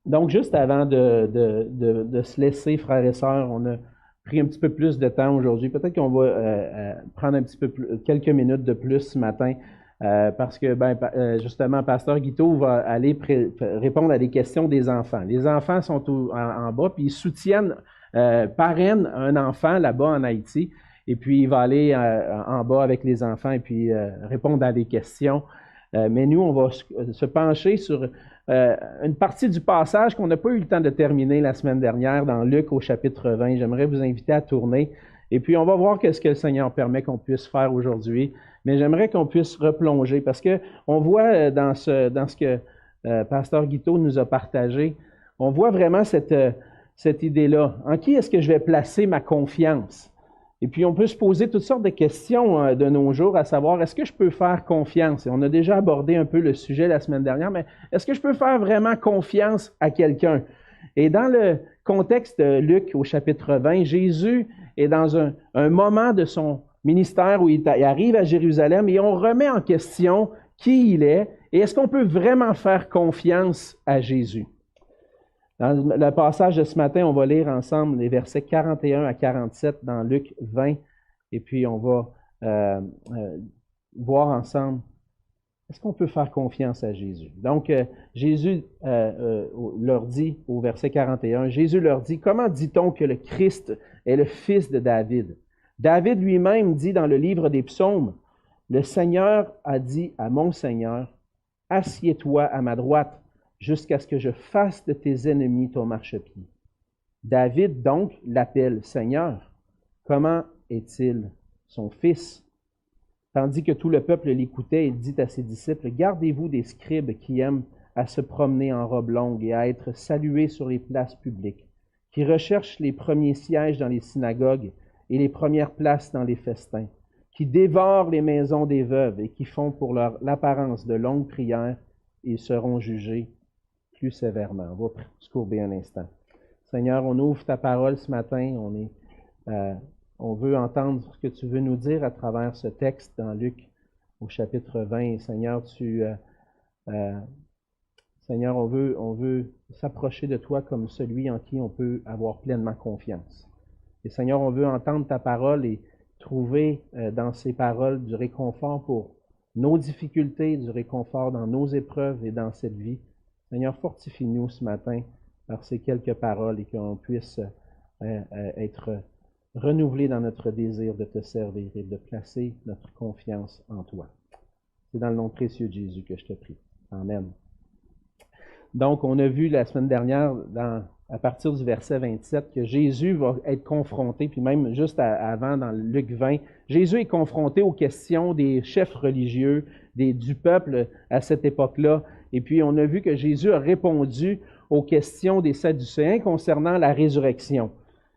Donc, juste avant de se laisser, frères et sœurs, on a pris un petit peu plus de temps aujourd'hui. Peut-être qu'on va prendre un petit peu plus, quelques minutes de plus ce matin, parce que, justement, Pasteur Guiteau va aller répondre à des questions des enfants. Les enfants sont en bas, puis ils soutiennent, parrainent un enfant là-bas en Haïti, et puis il va aller en bas avec les enfants et puis répondre à des questions. Mais nous, on va se pencher sur une partie du passage qu'on n'a pas eu le temps de terminer la semaine dernière dans Luc au chapitre 20. J'aimerais vous inviter à tourner. Et puis, on va voir qu'est-ce que le Seigneur permet qu'on puisse faire aujourd'hui. Mais j'aimerais qu'on puisse replonger parce que on voit dans ce que Pasteur Guiteau nous a partagé, on voit vraiment cette idée-là. En qui est-ce que je vais placer ma confiance? Et puis, on peut se poser toutes sortes de questions de nos jours, à savoir, est-ce que je peux faire confiance? Et on a déjà abordé un peu le sujet la semaine dernière, mais est-ce que je peux faire vraiment confiance à quelqu'un? Et dans le contexte de Luc au chapitre 20, Jésus est dans un moment de son ministère où il arrive à Jérusalem et on remet en question qui il est et est-ce qu'on peut vraiment faire confiance à Jésus? Dans le passage de ce matin, on va lire ensemble les versets 41 à 47 dans Luc 20, et puis on va voir ensemble, est-ce qu'on peut faire confiance à Jésus? Donc, Jésus leur dit, au verset 41, Jésus leur dit, comment dit-on que le Christ est le fils de David? David lui-même dit dans le livre des psaumes, le Seigneur a dit à mon Seigneur, assieds-toi à ma droite, jusqu'à ce que je fasse de tes ennemis ton marchepied. David donc l'appelle Seigneur. Comment est-il son fils? Tandis que tout le peuple l'écoutait, il dit à ses disciples, gardez-vous des scribes qui aiment à se promener en robe longue et à être salués sur les places publiques, qui recherchent les premiers sièges dans les synagogues et les premières places dans les festins, qui dévorent les maisons des veuves et qui font pour l'apparence de longues prières, ils seront jugés plus sévèrement. On va se courber un instant. Seigneur, on ouvre ta parole ce matin. On veut entendre ce que tu veux nous dire à travers ce texte dans Luc au chapitre 20. Seigneur, Seigneur, on veut s'approcher de toi comme celui en qui on peut avoir pleinement confiance. Et Seigneur, on veut entendre ta parole et trouver dans ces paroles du réconfort pour nos difficultés, du réconfort dans nos épreuves et dans cette vie. Seigneur, fortifie-nous ce matin par ces quelques paroles et qu'on puisse être renouvelés dans notre désir de te servir et de placer notre confiance en toi. C'est dans le nom précieux de Jésus que je te prie. Amen. Donc, on a vu la semaine dernière, à partir du verset 27, que Jésus va être confronté, puis même juste avant, dans Luc 20, Jésus est confronté aux questions des chefs religieux, du peuple à cette époque-là. Et puis, on a vu que Jésus a répondu aux questions des Sadducéens concernant la résurrection.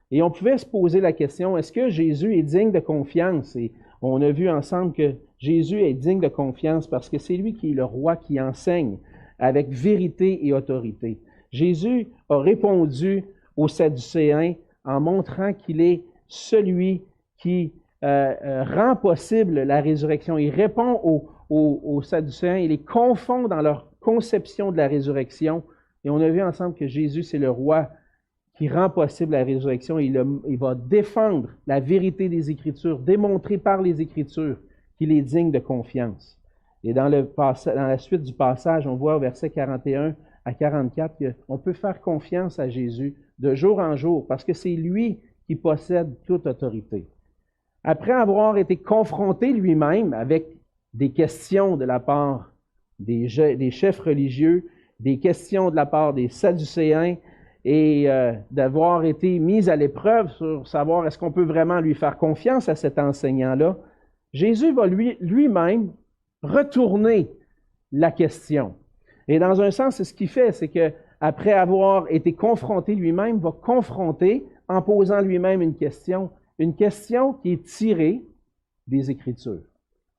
Et on pouvait se poser la question, est-ce que Jésus est digne de confiance? Et on a vu ensemble que Jésus est digne de confiance parce que c'est lui qui est le roi qui enseigne avec vérité et autorité. Jésus a répondu aux Sadducéens en montrant qu'il est celui qui rend possible la résurrection. Il répond aux Sadducéens, il les confond dans leur conception de la résurrection. Et on a vu ensemble que Jésus, c'est le roi qui rend possible la résurrection. Il va défendre la vérité des Écritures, démontrer par les Écritures qu'il est digne de confiance. Et dans la suite du passage, on voit au verset 41 à 44 qu'on peut faire confiance à Jésus de jour en jour parce que c'est lui qui possède toute autorité. Après avoir été confronté lui-même avec des questions de la part des chefs religieux, des questions de la part des Sadducéens et d'avoir été mis à l'épreuve sur savoir est-ce qu'on peut vraiment lui faire confiance à cet enseignant-là, Jésus va lui-même retourner la question. Et dans un sens, c'est ce qu'il fait, c'est qu'après avoir été confronté lui-même, va confronter en posant lui-même une question qui est tirée des Écritures.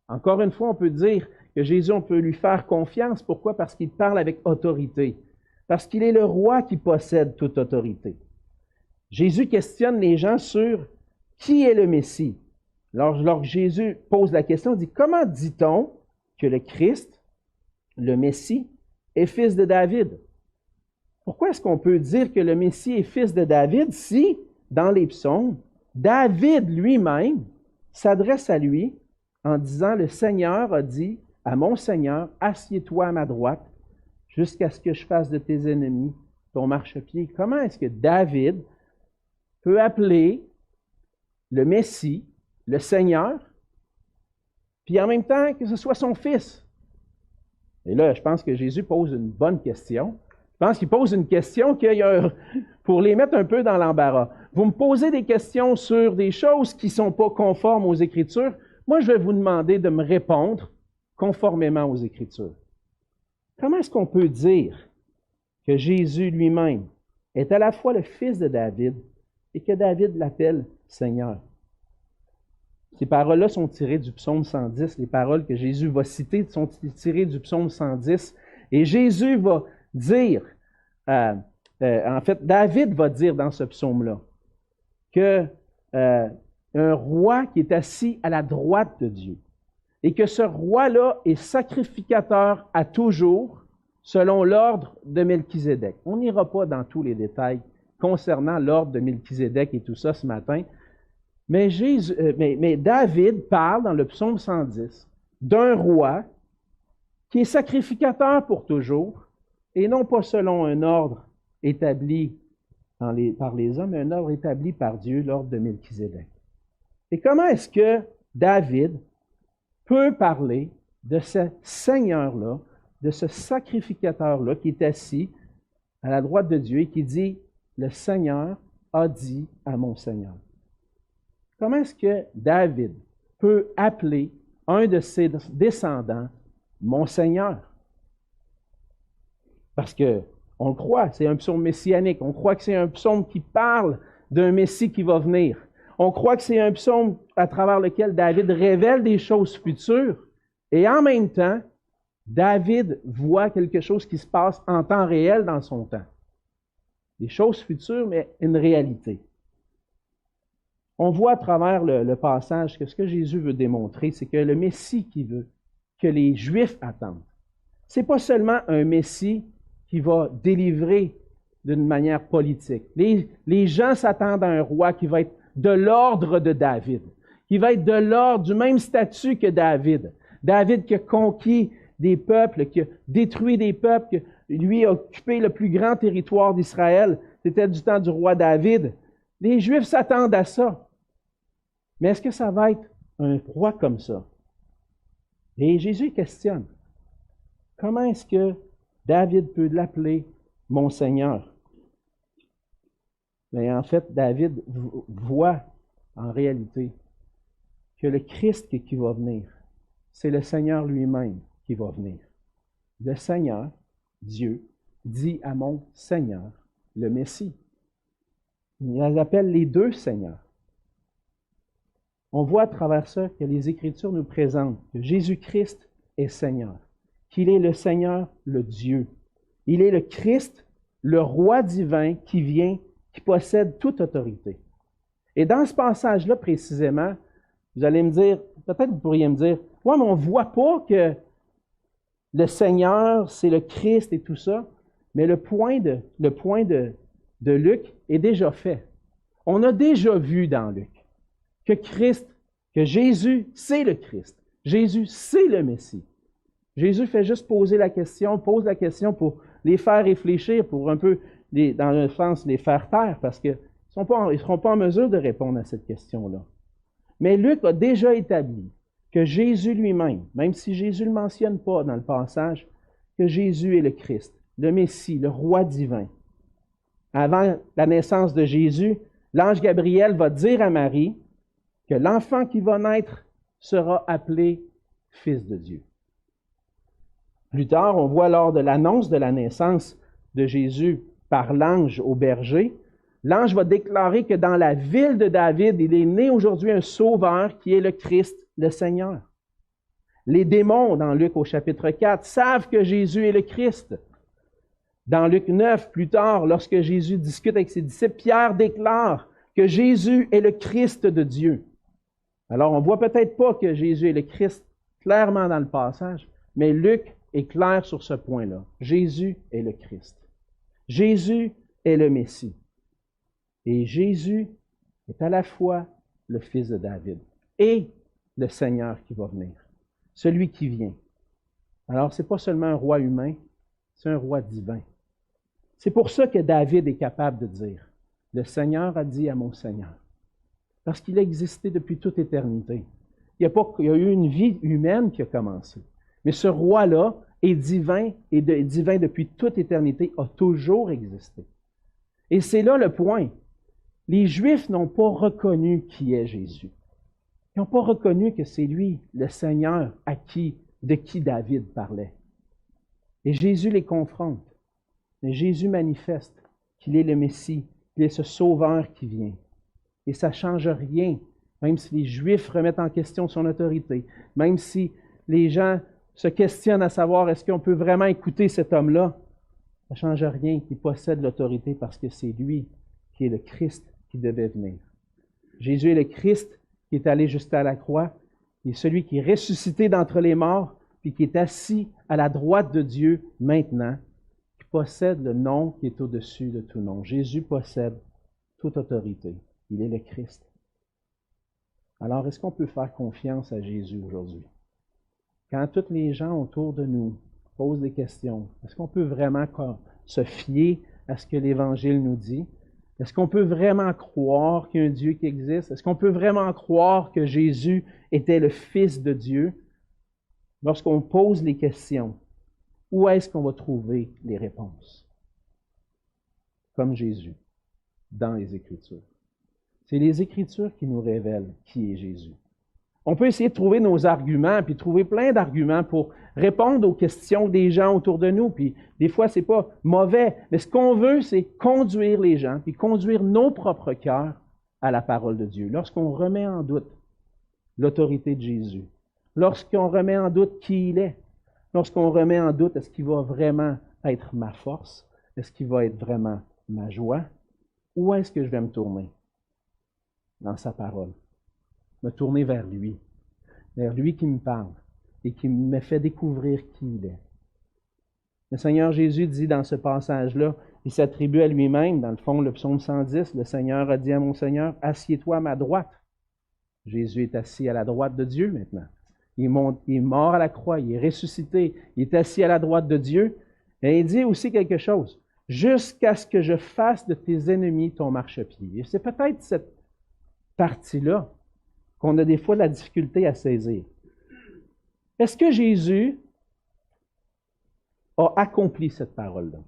Encore une fois, on peut dire que Jésus, on peut lui faire confiance. Pourquoi? Parce qu'il parle avec autorité. Parce qu'il est le roi qui possède toute autorité. Jésus questionne les gens sur qui est le Messie. Lorsque Jésus pose la question, il dit, comment dit-on que le Christ, le Messie, est fils de David? pourquoi est-ce qu'on peut dire que le Messie est fils de David si, dans les psaumes, David lui-même s'adresse à lui en disant, le Seigneur a dit à mon Seigneur, assieds-toi à ma droite jusqu'à ce que je fasse de tes ennemis ton marchepied. Comment est-ce que David peut appeler le Messie, le Seigneur, puis en même temps que ce soit son fils? Et là, je pense que Jésus pose une bonne question. Je pense qu'il pose une question pour les mettre un peu dans l'embarras. Vous me posez des questions sur des choses qui ne sont pas conformes aux Écritures. Moi, je vais vous demander de me répondre conformément aux Écritures. Comment est-ce qu'on peut dire que Jésus lui-même est à la fois le fils de David et que David l'appelle Seigneur? Ces paroles-là sont tirées du psaume 110. Les paroles que Jésus va citer sont tirées du psaume 110. Et Jésus va dire, en fait, David va dire dans ce psaume-là que un roi qui est assis à la droite de Dieu et que ce roi-là est sacrificateur à toujours selon l'ordre de Melchizedek. On n'ira pas dans tous les détails concernant l'ordre de Melchizedek et tout ça ce matin, mais David parle dans le psaume 110 d'un roi qui est sacrificateur pour toujours et non pas selon un ordre établi par les hommes, mais un ordre établi par Dieu, l'ordre de Melchizedek. Et comment est-ce que David peut parler de ce Seigneur-là, de ce sacrificateur-là qui est assis à la droite de Dieu et qui dit « Le Seigneur a dit à mon Seigneur ». Comment est-ce que David peut appeler un de ses descendants « mon Seigneur » ? Parce que on le croit, c'est un psaume messianique. On croit que c'est un psaume qui parle d'un Messie qui va venir. On croit que c'est un psaume à travers lequel David révèle des choses futures. Et en même temps, David voit quelque chose qui se passe en temps réel dans son temps. Des choses futures, mais une réalité. On voit à travers le passage que ce que Jésus veut démontrer, c'est que le Messie qui veut, que les Juifs attendent, c'est pas seulement un Messie qui va délivrer d'une manière politique. Les gens s'attendent à un roi qui va être de l'ordre de David, qui va être de l'ordre, du même statut que David. David qui a conquis des peuples, qui a détruit des peuples, qui lui a occupé le plus grand territoire d'Israël. C'était du temps du roi David. Les Juifs s'attendent à ça. Mais est-ce que ça va être un roi comme ça? Et Jésus questionne. Comment est-ce que David peut l'appeler mon Seigneur? Mais en fait, David voit en réalité que le Christ qui va venir, c'est le Seigneur lui-même qui va venir. Le Seigneur, Dieu, dit à mon Seigneur, le Messie. Il appelle les deux Seigneurs. On voit à travers ça que les Écritures nous présentent que Jésus-Christ est Seigneur, qu'il est le Seigneur, le Dieu. Il est le Christ, le roi divin qui vient, qui possède toute autorité. Et dans ce passage-là précisément, vous allez me dire, peut-être vous pourriez me dire, « Ouais, mais on ne voit pas que le Seigneur, c'est le Christ et tout ça. » Mais le point de Luc est déjà fait. On a déjà vu dans Luc que Jésus, c'est le Christ. Jésus, c'est le Messie. Jésus fait juste pose la question pour les faire réfléchir, pour un peu, dans un sens, les faire taire, parce qu'ils ne seront pas en mesure de répondre à cette question-là. Mais Luc a déjà établi que Jésus lui-même, même si Jésus ne le mentionne pas dans le passage, que Jésus est le Christ, le Messie, le roi divin. Avant la naissance de Jésus, l'ange Gabriel va dire à Marie que l'enfant qui va naître sera appelé Fils de Dieu. Plus tard, on voit lors de l'annonce de la naissance de Jésus par l'ange au berger, l'ange va déclarer que dans la ville de David, il est né aujourd'hui un sauveur qui est le Christ, le Seigneur. Les démons, dans Luc au chapitre 4, savent que Jésus est le Christ. Dans Luc 9, plus tard, lorsque Jésus discute avec ses disciples, Pierre déclare que Jésus est le Christ de Dieu. Alors, on ne voit peut-être pas que Jésus est le Christ clairement dans le passage, mais Luc est clair sur ce point-là. Jésus est le Christ. Jésus est le Messie. Et Jésus est à la fois le fils de David et le Seigneur qui va venir, celui qui vient. Alors, ce n'est pas seulement un roi humain, c'est un roi divin. C'est pour ça que David est capable de dire, « Le Seigneur a dit à mon Seigneur », parce qu'il a existé depuis toute éternité. Il y a eu une vie humaine qui a commencé. Mais ce roi-là est divin et divin depuis toute éternité, a toujours existé. Et c'est là le point. Les Juifs n'ont pas reconnu qui est Jésus. Ils n'ont pas reconnu que c'est lui, le Seigneur, de qui David parlait. Et Jésus les confronte. Mais Jésus manifeste qu'il est le Messie, qu'il est ce Sauveur qui vient. Et ça ne change rien, même si les Juifs remettent en question son autorité, même si les gens se questionnent à savoir est-ce qu'on peut vraiment écouter cet homme-là, ça ne change rien qu'il possède l'autorité parce que c'est lui qui est le Christ qui devait venir. Jésus est le Christ qui est allé jusqu'à la croix, qui est celui qui est ressuscité d'entre les morts, puis qui est assis à la droite de Dieu maintenant, qui possède le nom qui est au-dessus de tout nom. Jésus possède toute autorité. Il est le Christ. Alors, est-ce qu'on peut faire confiance à Jésus aujourd'hui? Quand tous les gens autour de nous posent des questions, est-ce qu'on peut vraiment se fier à ce que l'Évangile nous dit? Est-ce qu'on peut vraiment croire qu'il y a un Dieu qui existe? Est-ce qu'on peut vraiment croire que Jésus était le Fils de Dieu? Lorsqu'on pose les questions, où est-ce qu'on va trouver les réponses? Comme Jésus, dans les Écritures. C'est les Écritures qui nous révèlent qui est Jésus. On peut essayer de trouver nos arguments, puis trouver plein d'arguments pour répondre aux questions des gens autour de nous. Puis des fois, c'est pas mauvais, mais ce qu'on veut, c'est conduire les gens, puis conduire nos propres cœurs à la parole de Dieu. Lorsqu'on remet en doute l'autorité de Jésus, lorsqu'on remet en doute qui il est, lorsqu'on remet en doute est-ce qu'il va vraiment être ma force, est-ce qu'il va être vraiment ma joie, où est-ce que je vais me tourner? Dans sa parole. Me tourner vers lui qui me parle et qui me fait découvrir qui il est. Le Seigneur Jésus dit dans ce passage-là, il s'attribue à lui-même, dans le fond, le psaume 110, le Seigneur a dit à mon Seigneur, « Assieds-toi à ma droite. » Jésus est assis à la droite de Dieu maintenant. Il est mort à la croix, il est ressuscité, il est assis à la droite de Dieu. Et il dit aussi quelque chose, « Jusqu'à ce que je fasse de tes ennemis ton marchepied. » Et c'est peut-être cette partie-là qu'on a des fois de la difficulté à saisir. Est-ce que Jésus a accompli cette parole-là?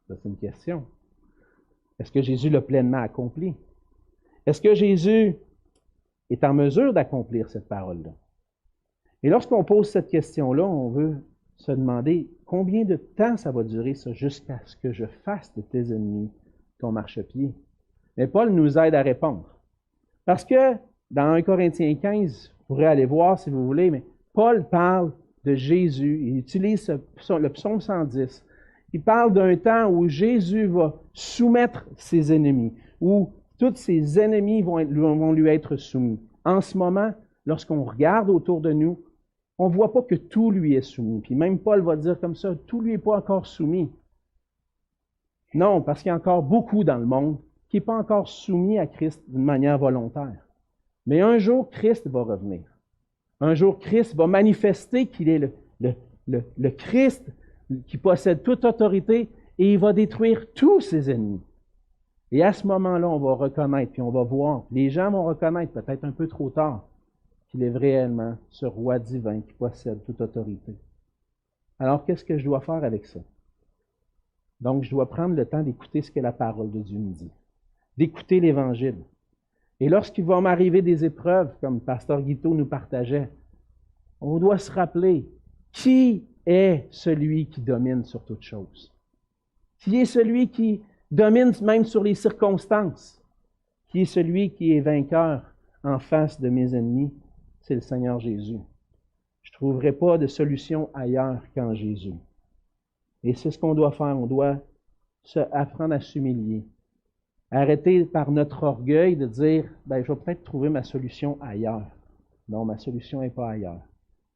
Ça, c'est une question. Est-ce que Jésus l'a pleinement accompli? Est-ce que Jésus est en mesure d'accomplir cette parole-là? Et lorsqu'on pose cette question-là, on veut se demander combien de temps ça va durer, ça, jusqu'à ce que je fasse de tes ennemis ton marchepied. Mais Paul nous aide à répondre. Parce que dans 1 Corinthiens 15, vous pourrez aller voir si vous voulez, mais Paul parle de Jésus, il utilise le psaume 110. Il parle d'un temps où Jésus va soumettre ses ennemis, où tous ses ennemis vont lui être soumis. En ce moment, lorsqu'on regarde autour de nous, on ne voit pas que tout lui est soumis. Puis même Paul va dire comme ça, tout lui est pas encore soumis. Non, parce qu'il y a encore beaucoup dans le monde qui n'est pas encore soumis à Christ d'une manière volontaire. Mais un jour, Christ va revenir. Un jour, Christ va manifester qu'il est le Christ qui possède toute autorité et il va détruire tous ses ennemis. Et à ce moment-là, on va reconnaître, puis on va voir, les gens vont reconnaître, peut-être un peu trop tard, qu'il est réellement ce roi divin qui possède toute autorité. Alors, qu'est-ce que je dois faire avec ça? Donc, je dois prendre le temps d'écouter ce que la parole de Dieu nous dit, d'écouter l'Évangile. Et lorsqu'il va m'arriver des épreuves, comme Pasteur Guiteau nous partageait, on doit se rappeler qui est celui qui domine sur toute chose. Qui est celui qui domine même sur les circonstances. Qui est celui qui est vainqueur en face de mes ennemis. C'est le Seigneur Jésus. Je ne trouverai pas de solution ailleurs qu'en Jésus. Et c'est ce qu'on doit faire. On doit apprendre à s'humilier. Arrêter par notre orgueil de dire, je vais peut-être trouver ma solution ailleurs. Non, ma solution n'est pas ailleurs.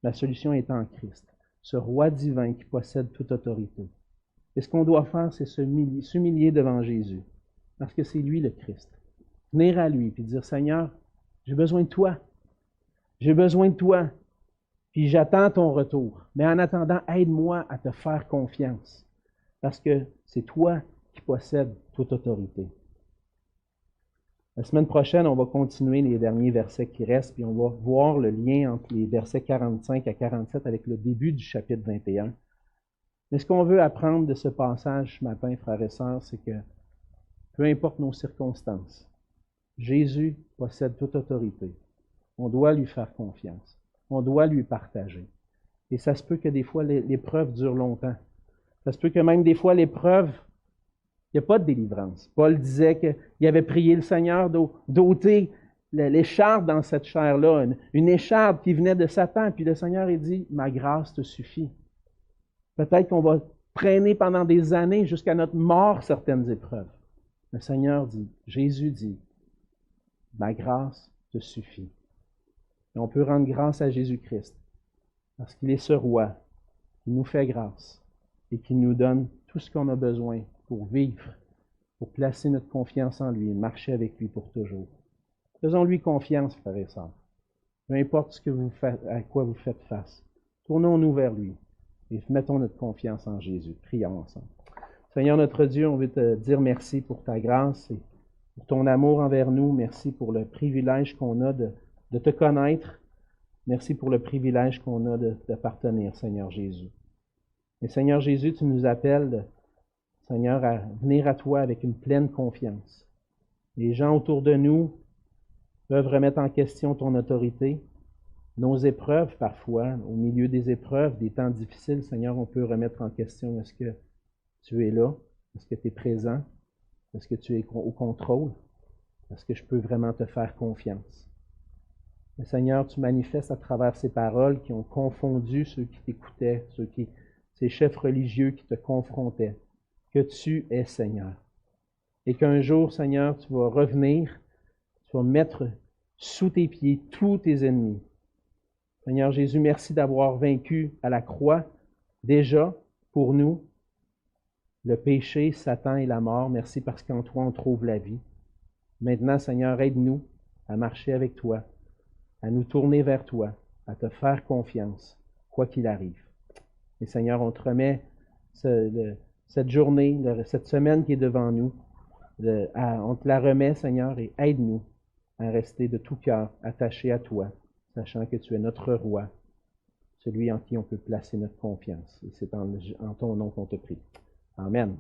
Ma solution est en Christ, ce roi divin qui possède toute autorité. Et ce qu'on doit faire, c'est s'humilier devant Jésus, parce que c'est lui le Christ. Venir à lui, puis dire, Seigneur, j'ai besoin de toi. J'ai besoin de toi. Puis j'attends ton retour. Mais en attendant, aide-moi à te faire confiance. Parce que c'est toi qui possèdes toute autorité. La semaine prochaine, on va continuer les derniers versets qui restent, puis on va voir le lien entre les versets 45 à 47 avec le début du chapitre 21. Mais ce qu'on veut apprendre de ce passage ce matin, frères et sœurs, c'est que peu importe nos circonstances, Jésus possède toute autorité. On doit lui faire confiance. On doit lui partager. Et ça se peut que des fois, l'épreuve dure longtemps. Ça se peut que même des fois, l'épreuve, il n'y a pas de délivrance. Paul disait qu'il avait prié le Seigneur d'ôter l'écharpe dans cette chair-là, une écharpe qui venait de Satan. Puis le Seigneur a dit, ma grâce te suffit. Peut-être qu'on va traîner pendant des années jusqu'à notre mort certaines épreuves. Le Seigneur dit, Jésus dit, ma grâce te suffit. Et on peut rendre grâce à Jésus-Christ parce qu'il est ce roi qui nous fait grâce et qui nous donne tout ce qu'on a besoin pour vivre, pour placer notre confiance en lui et marcher avec lui pour toujours. Faisons-lui confiance, frères et sœurs. Peu importe ce que vous faites, à quoi vous faites face. Tournons-nous vers lui et mettons notre confiance en Jésus. Prions ensemble. Seigneur notre Dieu, on veut te dire merci pour ta grâce et pour ton amour envers nous. Merci pour le privilège qu'on a de te connaître. Merci pour le privilège qu'on a de t'appartenir, Seigneur Jésus. Et Seigneur Jésus, tu nous appelles, Seigneur, à venir à toi avec une pleine confiance. Les gens autour de nous peuvent remettre en question ton autorité. Nos épreuves, parfois, au milieu des épreuves, des temps difficiles, Seigneur, on peut remettre en question, est-ce que tu es là? Est-ce que tu es présent? Est-ce que tu es au contrôle? Est-ce que je peux vraiment te faire confiance? Mais Seigneur, tu manifestes à travers ces paroles qui ont confondu ceux qui t'écoutaient, ces chefs religieux qui te confrontaient, que tu es Seigneur. Et qu'un jour, Seigneur, tu vas revenir, tu vas mettre sous tes pieds tous tes ennemis. Seigneur Jésus, merci d'avoir vaincu à la croix, déjà, pour nous, le péché, Satan et la mort. Merci parce qu'en toi, on trouve la vie. Maintenant, Seigneur, aide-nous à marcher avec toi, à nous tourner vers toi, à te faire confiance, quoi qu'il arrive. Et Seigneur, on te remet cette journée, cette semaine qui est devant nous. On te la remet, Seigneur, et aide-nous à rester de tout cœur attachés à toi, sachant que tu es notre roi, celui en qui on peut placer notre confiance. Et c'est en ton nom qu'on te prie. Amen.